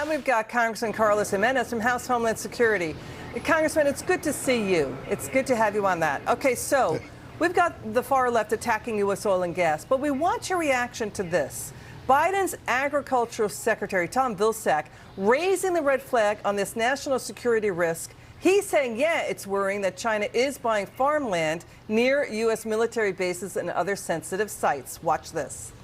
And we've got Congressman Carlos Giménez from House Homeland Security. Congressman, it's good to see you. It's good to have you on that. Okay, so we've got the far left attacking U.S. oil and gas, but we want your reaction to this. Biden's Agricultural Secretary, Tom Vilsack, raising the red flag on this national security risk. He's saying, yeah, it's worrying that China is buying farmland near U.S. military bases and other sensitive sites. Watch this.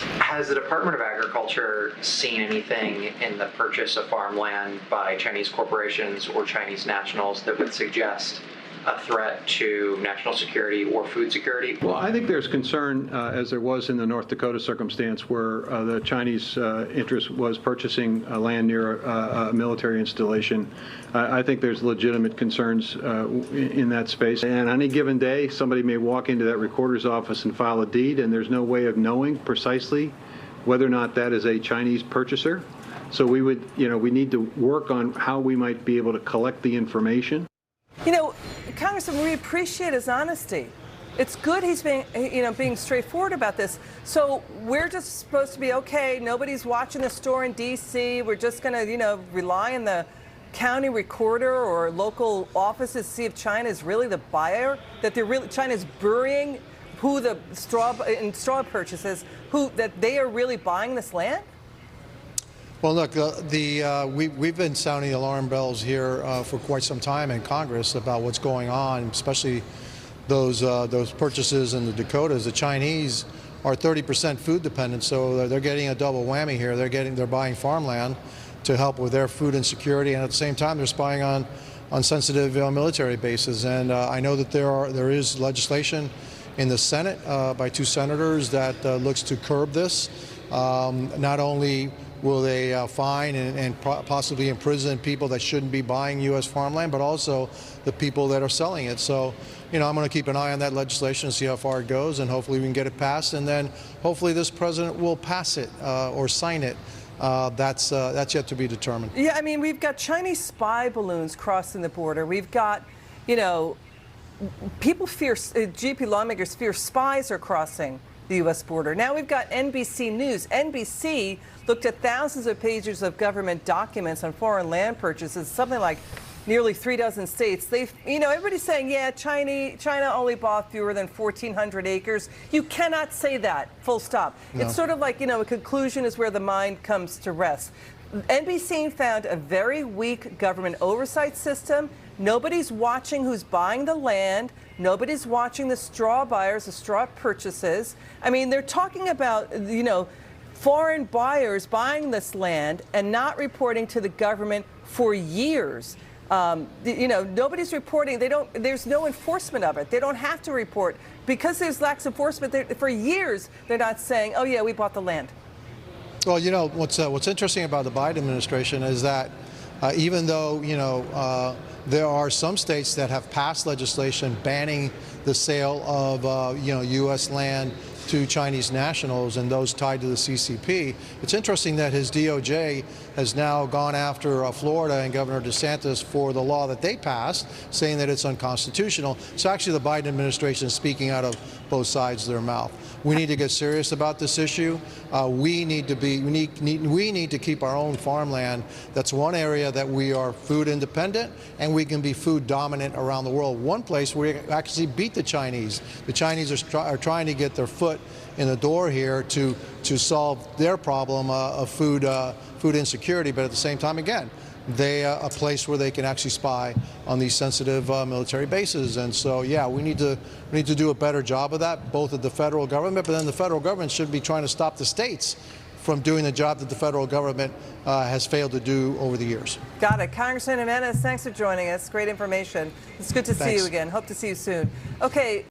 Has the Department of Agriculture seen anything in the purchase of farmland by Chinese corporations or Chinese nationals that would suggest a threat to national security or food security? Well, I think there's concern, as there was in the North Dakota circumstance, where the Chinese interest was purchasing land near a military installation. I think there's legitimate concerns in that space. And on any given day, somebody may walk into that recorder's office and file a deed, and there's no way of knowing precisely whether or not that is a Chinese purchaser. So we would, we need to work on how we might be able to collect the information. Congressman, we appreciate his honesty. It's good he's being straightforward about this. So we're just supposed to be okay. Nobody's watching the store in D.C. We're just going to, rely on the county recorder or local offices to see if China is really the buyer. That China's burying who the straw purchases, that they are really buying this land. Well, look, we've been sounding the alarm bells here for quite some time in Congress about what's going on, especially those purchases in the Dakotas. The Chinese are 30% food dependent, so they're getting a double whammy here. They're buying farmland to help with their food insecurity, and at the same time, they're spying on sensitive military bases. And I know that there is legislation in the Senate by 2 senators that looks to curb this. Not only will they fine and possibly imprison people that shouldn't be buying U.S. farmland, but also the people that are selling it. So, I'm going to keep an eye on that legislation and see how far it goes, and hopefully we can get it passed, and then hopefully this president will pass it or sign it. That's yet to be determined. Yeah, we've got Chinese spy balloons crossing the border. We've got, people fear, GP lawmakers fear spies are crossing the U.S. border. Now we've got NBC News. NBC looked at thousands of pages of government documents on foreign land purchases, something like nearly 3 dozen states. Everybody's saying, yeah, China only bought fewer than 1,400 acres. You cannot say that, full stop. No. It's sort of like, a conclusion is where the mind comes to rest. NBC found a very weak government oversight system. Nobody's watching who's buying the land. Nobody's watching the straw buyers, the straw purchases. They're talking about, foreign buyers buying this land and not reporting to the government for years. Nobody's reporting. There's no enforcement of it. They don't have to report because there's lax enforcement. For years, they're not saying, oh yeah, we bought the land. Well, what's interesting about the Biden administration is that even though, there are some states that have passed legislation banning the sale of, U.S. land to Chinese nationals and those tied to the CCP. It's interesting that his DOJ has now gone after Florida and Governor DeSantis for the law that they passed, saying that it's unconstitutional. So actually the Biden administration is speaking out of both sides of their mouth. We need to get serious about this issue. We need to keep our own farmland. That's one area that we are food independent, and we can be food dominant around the world. One place where we actually beat the Chinese. The Chinese are trying to get their foot in the door here to solve their problem of food insecurity, but at the same time, again, they a place where they can actually spy on these sensitive military bases. And so, yeah, we need to do a better job of that, both at the federal government, but then the federal government should be trying to stop the states from doing the job that the federal government has failed to do over the years. Got it. Congressman Gimenez, thanks for joining us. Great information. It's good to see you again. Hope to see you soon. Okay.